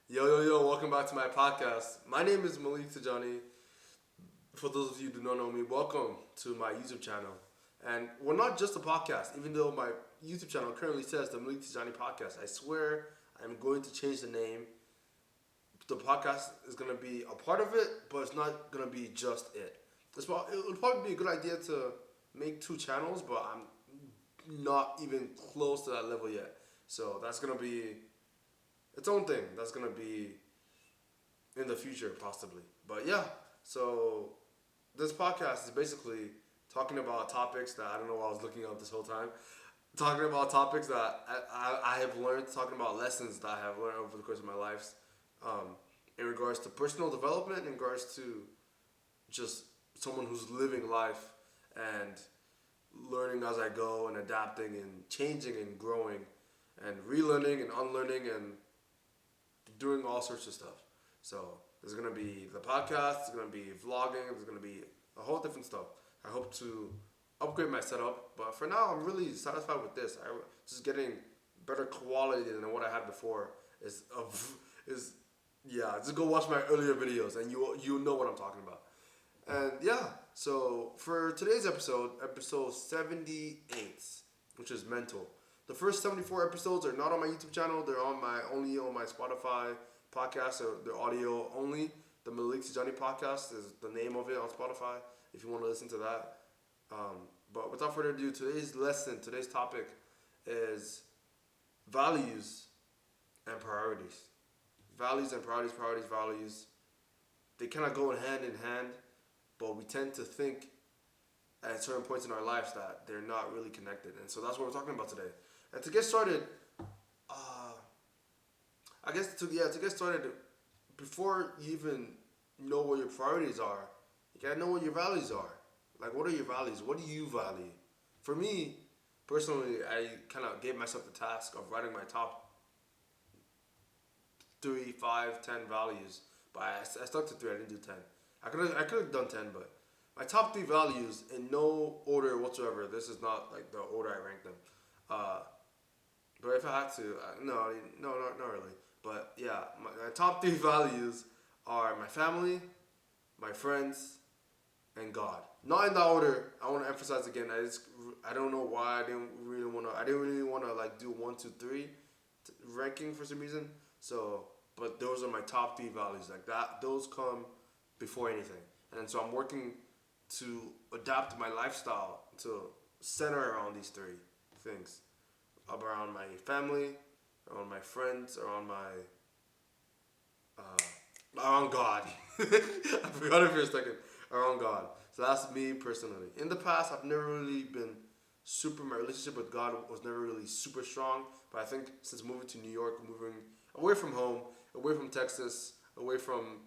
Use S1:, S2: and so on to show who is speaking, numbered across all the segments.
S1: Yo, welcome back to my podcast. My name is Malik Tajani. For those of you who do not know me, welcome to my YouTube channel. And we're not just a podcast, even though my YouTube channel currently says the Malik Tajani Podcast. I swear I'm going to change the name. The podcast is going to be a part of it, but it's not going to be just it. It would probably be a good idea to make two channels, but I'm not even close to that level yet. So that's going to be its own thing. That's going to be in the future, possibly. But yeah, so this podcast is basically talking about topics that I don't know what I was looking up this whole time. Talking about topics that I have learned, talking about lessons that I have learned over the course of my life, in regards to personal development, in regards to just someone who's living life and learning as I go and adapting and changing and growing and relearning and unlearning and doing all sorts of stuff. So there's gonna be the podcast, there's gonna be vlogging, there's gonna be a whole different stuff. I hope to upgrade my setup, but for now I'm really satisfied with this. I just getting better quality than what I had before is yeah. Just go watch my earlier videos and you know what I'm talking about. And yeah, so for today's episode 78, which is mental. The first 74 episodes are not on my YouTube channel. They're only on my Spotify podcast. So they're audio only. The Malik Tijani podcast is the name of it on Spotify. If you want to listen to that. But without further ado, today's topic is values and priorities. Values and values. They kind of go hand in hand, but we tend to think at certain points in our lives that they're not really connected. And so that's what we're talking about today. And to get started, to get started, before you even know what your priorities are, you gotta know what your values are. Like, what are your values? What do you value? For me, personally, I kind of gave myself the task of writing my top 3, 5, 10 values, but I stuck to 3. I didn't do 10. I could have done 10, but my top 3 values in no order whatsoever. This is not like the order I ranked them. Uh, but if I had to, no, not really. But yeah, my top 3 values are my family, my friends, and God. Not in that order. I want to emphasize again. I don't know why I didn't really want to like do 1, 2, 3 ranking for some reason. So, but those are my top 3 values. Like that, those come before anything. And so I'm working to adapt my lifestyle to center around these 3 things: around my family, around my friends, around God. I forgot it for a second. Around God. So that's me personally. In the past, I've never really been my relationship with God was never really super strong. But I think since moving to New York, moving away from home, away from Texas, away from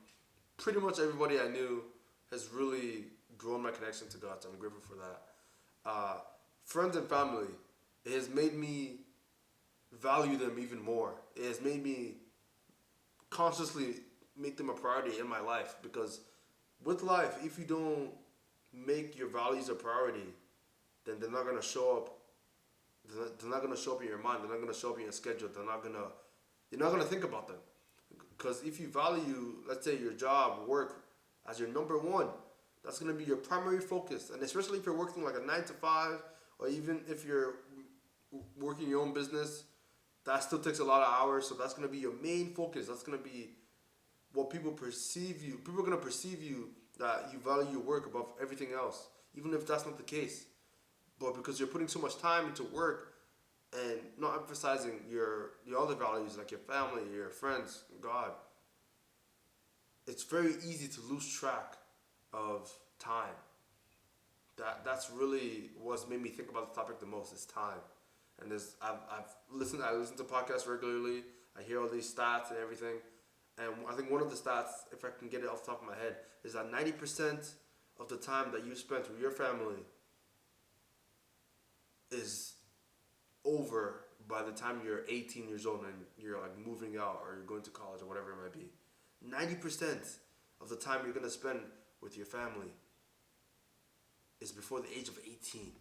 S1: pretty much everybody I knew, has really grown my connection to God. So I'm grateful for that. Uh, Friends and family, it has made me value them even more. It has made me consciously make them a priority in my life, because with life, if you don't make your values a priority, then they're not gonna show up. They're not gonna show up in your mind. They're not gonna show up in your schedule. You're not gonna think about them. Because if you value, let's say, your job, work as your number one, that's gonna be your primary focus. And especially if you're working like a 9 to 5, or even if you're working your own business, that still takes a lot of hours. So that's gonna be your main focus. That's gonna be what people perceive you. People are gonna perceive you that you value your work above everything else, even if that's not the case. But because you're putting so much time into work and not emphasizing your other values like your family, your friends, God, it's very easy to lose track of time. That's really what's made me think about the topic the most is time. And I listen to podcasts regularly. I hear all these stats and everything. And I think one of the stats, if I can get it off the top of my head, is that 90% of the time that you spent with your family is over by the time you're 18 years old and you're like moving out or you're going to college or whatever it might be. 90% of the time you're going to spend with your family is before the age of 18.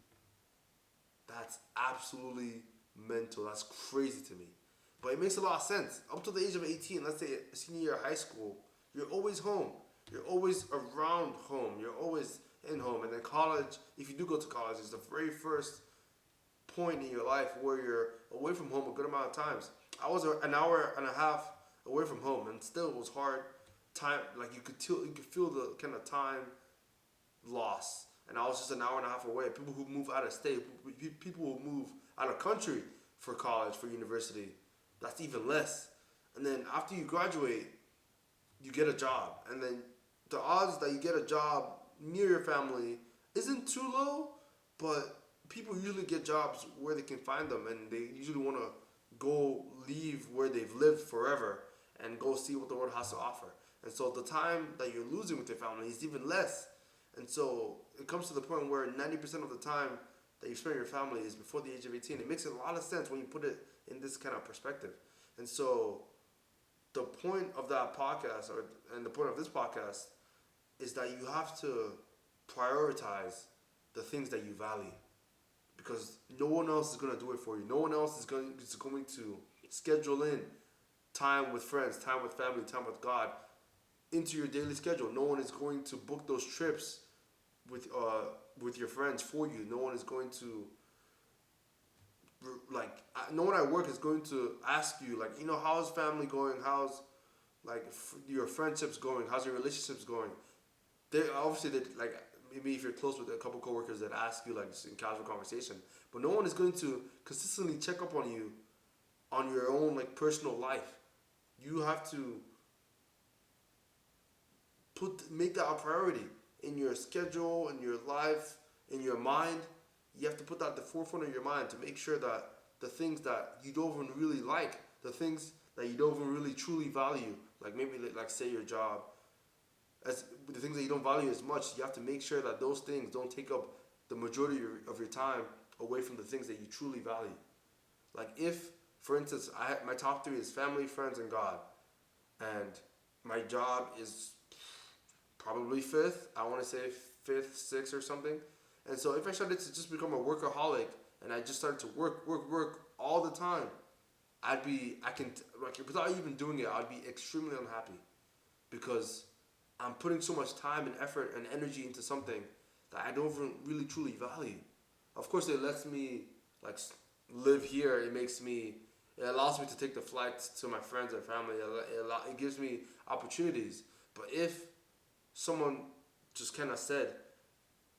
S1: That's absolutely mental. That's crazy to me. But it makes a lot of sense. Up to the age of 18, let's say senior year of high school, you're always home. You're always around home. You're always in home. And then college, if you do go to college, is the very first point in your life where you're away from home a good amount of times. I was an hour and a half away from home, and still it was hard. Time, like you could feel the kind of time loss. And I was just an hour and a half away. People who move out of state, people who move out of country for college, for university, that's even less. And then after you graduate, you get a job, and then the odds that you get a job near your family isn't too low, but people usually get jobs where they can find them, and they usually want to go leave where they've lived forever and go see what the world has to offer. And so the time that you're losing with your family is even less. And so it comes to the point where 90% of the time that you spend with your family is before the age of 18. It makes a lot of sense when you put it in this kind of perspective. And so the point of that podcast, and the point of this podcast, is that you have to prioritize the things that you value, because no one else is going to do it for you. No one else is going to schedule in time with friends, time with family, time with God into your daily schedule. No one is going to book those trips with your friends for you. No one is going to no one at work is going to ask you, like, how's family going? How's your friendships going? How's your relationships going? They obviously, like, maybe if you're close with a couple coworkers that ask you, like, just in casual conversation, but no one is going to consistently check up on you on your own, like, personal life. You have to make that a priority in your schedule, in your life, in your mind. You have to put that at the forefront of your mind to make sure that the things that you don't even really like, the things that you don't even really truly value, like maybe like say your job, as the things that you don't value as much, you have to make sure that those things don't take up the majority of your time away from the things that you truly value. Like if, for instance, my top three is family, friends, and God, and my job is probably fifth. I want to say fifth, sixth, or something. And so if I started to just become a workaholic and I just started to work all the time, without even doing it, I'd be extremely unhappy, because I'm putting so much time and effort and energy into something that I don't even really truly value. Of course, it lets me like live here. It allows me to take the flights to my friends and family. It gives me opportunities. But if someone just kind of said,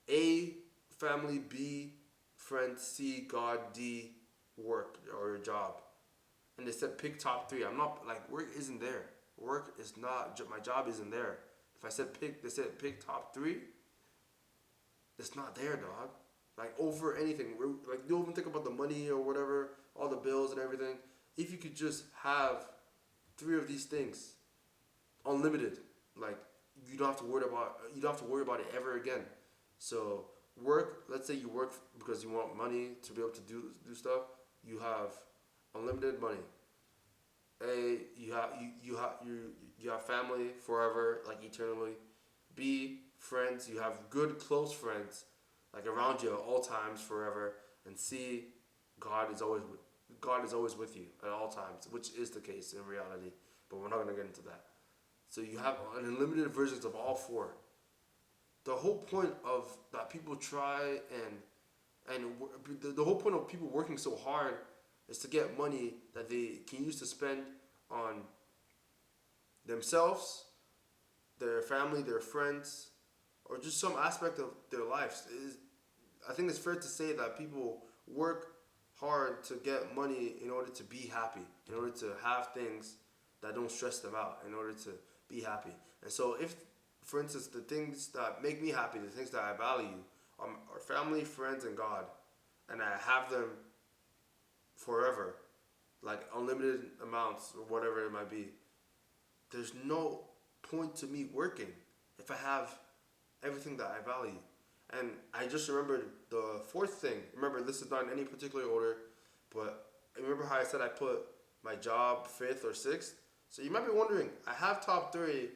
S1: A, family, B, friends, C, God, D, work or your job, and they said pick top three, I'm not, like, work isn't there. Work is not, my job isn't there. If I said they said pick top three, it's not there, dog. Like, over anything. Like, don't even think about the money or whatever, all the bills and everything. If you could just have three of these things, unlimited, like, you don't have to worry about it ever again. So work, let's say you work because you want money to be able to do stuff. You have unlimited money. A, you have family forever, like eternally. B, friends, you have good close friends, like around you at all times forever. And C, God is always with you at all times, which is the case in reality, but we're not going to get into that. So you have unlimited versions of all four. The whole point of that people try and the whole point of people working so hard is to get money that they can use to spend on themselves, their family, their friends, or just some aspect of their lives. I think it's fair to say that people work hard to get money in order to be happy, in order to have things that don't stress them out, in order to be happy. And so if, for instance, the things that make me happy, the things that I value are family, friends, and God, and I have them forever, like unlimited amounts or whatever it might be, there's no point to me working if I have everything that I value. And I just remembered the fourth thing. Remember, this is not in any particular order, but remember how I said I put my job fifth or sixth? So you might be wondering, I have top three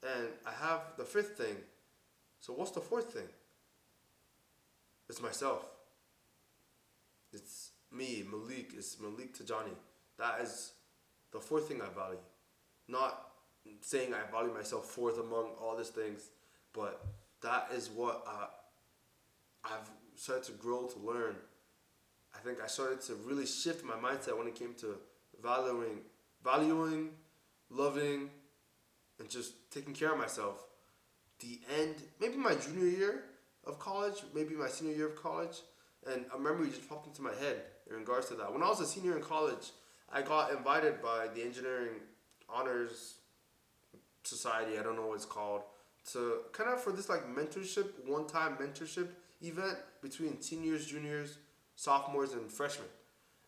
S1: and I have the fifth thing. So what's the fourth thing? It's myself. It's me, Malik. It's Malik Tajani. That is the fourth thing I value. Not saying I value myself fourth among all these things, but that is what I've started to grow to learn. I think I started to really shift my mindset when it came to valuing, loving, and just taking care of myself. The end, maybe my junior year of college, maybe my senior year of college, and a memory just popped into my head in regards to that. When I was a senior in college, I got invited by the Engineering Honors Society, I don't know what it's called, to kind of for this like mentorship, one-time mentorship event between seniors, juniors, sophomores, and freshmen.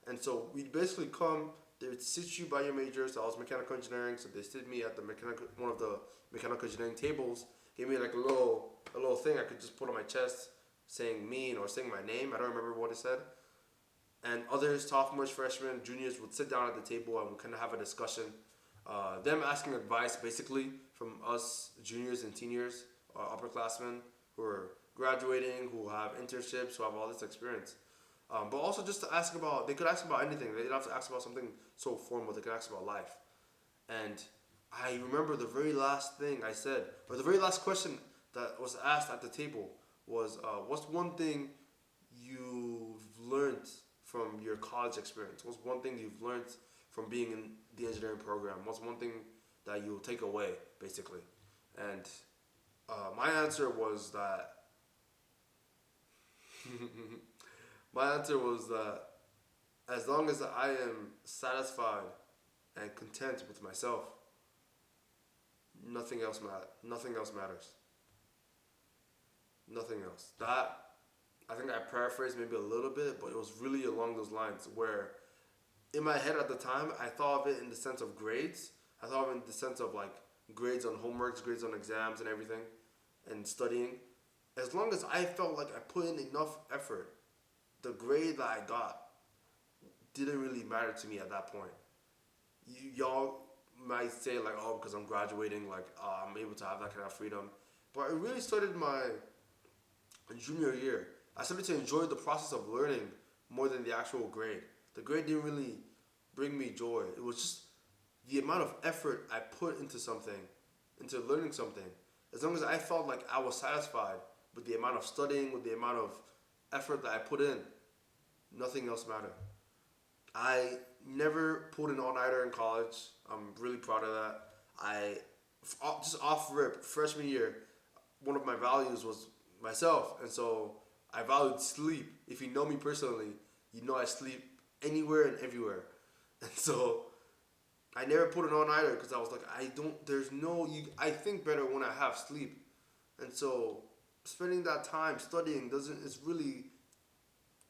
S1: And so we'd basically come, they would sit you by your major. So I was mechanical engineering, so they sit me at the one of the mechanical engineering tables, gave me like a little thing I could just put on my chest saying mean or saying my name. I don't remember what it said. And others, sophomores, freshmen, juniors would sit down at the table and we kind of have a discussion. Them asking advice basically from us juniors and seniors, upperclassmen who are graduating, who have internships, who have all this experience. But also just to ask about, they could ask about anything. They didn't have to ask about something so formal. They could ask about life. And I remember the very last thing I said, or the very last question that was asked at the table was, what's one thing you've learned from your college experience? What's one thing you've learned from being in the engineering program? What's one thing that you'll take away, basically? And my answer was that as long as I am satisfied and content with myself, nothing else matters. Nothing else. That, I think I paraphrased maybe a little bit, but it was really along those lines where in my head at the time, I thought of it in the sense of grades. I thought of it in the sense of like grades on homeworks, grades on exams and everything, and studying. As long as I felt like I put in enough effort, the grade that I got didn't really matter to me at that point. Y'all might say like, oh, because I'm graduating, like I'm able to have that kind of freedom. But it really started my junior year. I started to enjoy the process of learning more than the actual grade. The grade didn't really bring me joy. It was just the amount of effort I put into something, into learning something. As long as I felt like I was satisfied with the amount of studying, with the amount of effort that I put in, nothing else mattered. I never pulled an all-nighter in college. I'm really proud of that. Just off rip, freshman year, one of my values was myself. And so I valued sleep. If you know me personally, you know I sleep anywhere and everywhere. And so I never put an all-nighter because I was like, I think better when I have sleep. And so spending that time studying it's really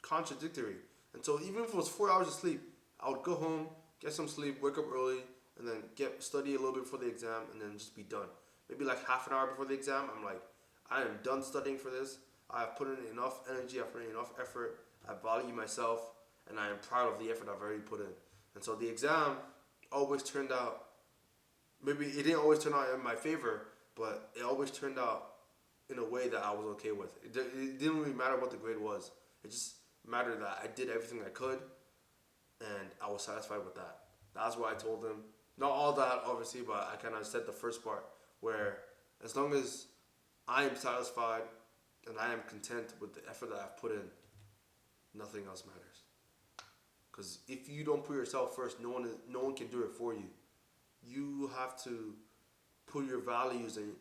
S1: contradictory. And so even if it was 4 hours of sleep, I would go home, get some sleep, wake up early, and then study a little bit before the exam, and then just be done. Maybe like half an hour before the exam, I'm like, I am done studying for this. I've put in enough energy, I've put in enough effort, I value myself, and I am proud of the effort I've already put in. And so the exam always turned out, maybe it didn't always turn out in my favor, but it always turned out in a way that I was okay with. It didn't really matter what the grade was. It just mattered that I did everything I could, and I was satisfied with that. That's what I told them. Not all that, obviously, but I kind of said the first part, where as long as I am satisfied and I am content with the effort that I've put in, nothing else matters. Because if you don't put yourself first, no one can do it for you. You have to put your values and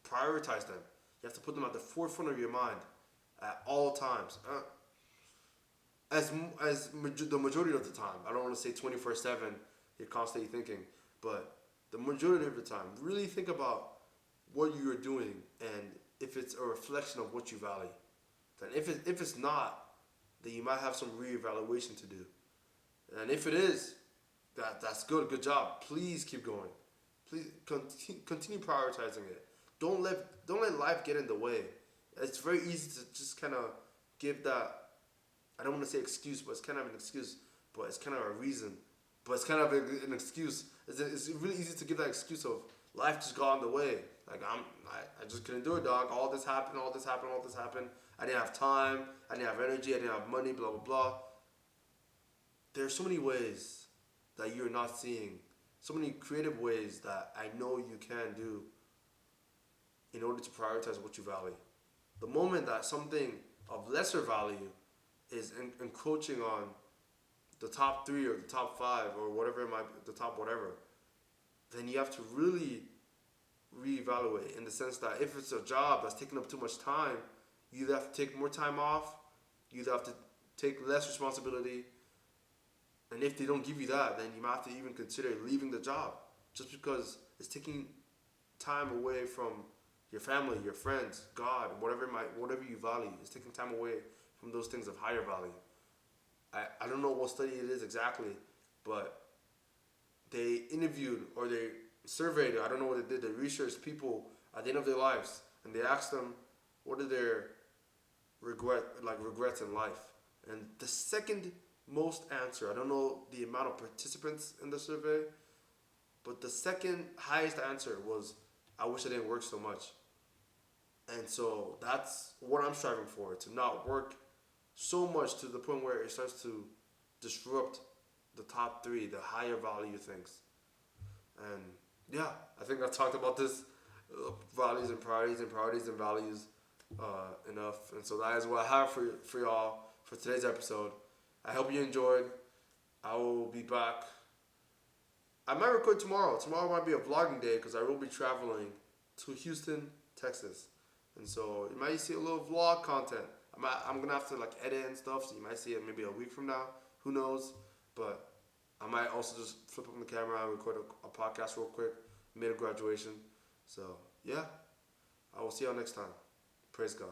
S1: prioritize them. You have to put them at the forefront of your mind at all times. The majority of the time. I don't want to say 24/7, you're constantly thinking, but the majority of the time, really think about what you're doing and if it's a reflection of what you value. Then if it's not, then you might have some reevaluation to do. And if it is, that's good job. Please keep going. Please continue prioritizing it. Don't let life get in the way. It's very easy to just kind of give that, I don't want to say excuse, but it's kind of an excuse, but it's kind of a reason, but it's kind of an excuse. It's really easy to give that excuse of life just got in the way. Like I just couldn't do it, dog. All this happened. I didn't have time. I didn't have energy. I didn't have money. Blah blah blah. There's so many ways that you're not seeing so many creative ways that I know you can do in order to prioritize what you value. The moment that something of lesser value is encroaching on the top three or the top five or whatever it might be, the top whatever, then you have to really reevaluate in the sense that if it's a job that's taking up too much time, you either have to take more time off, you either have to take less responsibility, and if they don't give you that, then you might have to even consider leaving the job just because it's taking time away from your family, your friends, God, whatever you value. It's taking time away from those things of higher value. I don't know what study it is exactly, but they interviewed or they surveyed, I don't know what they did, they researched people at the end of their lives and they asked them what are their regrets in life. And the second most answer, I don't know the amount of participants in the survey, but the second highest answer was, I wish I didn't work so much. And so that's what I'm striving for, to not work so much to the point where it starts to disrupt the top three, the higher value things. And yeah, I think I've talked about this values and priorities and values enough. And so that is what I have for y'all for today's episode. I hope you enjoyed. I will be back. I might record tomorrow. Tomorrow might be a vlogging day because I will be traveling to Houston, Texas. And so you might see a little vlog content. I'm going to have to edit and stuff, so you might see it maybe a week from now. Who knows? But I might also just flip up the camera and record a podcast real quick, mid-graduation. So, yeah. I will see y'all next time. Praise God.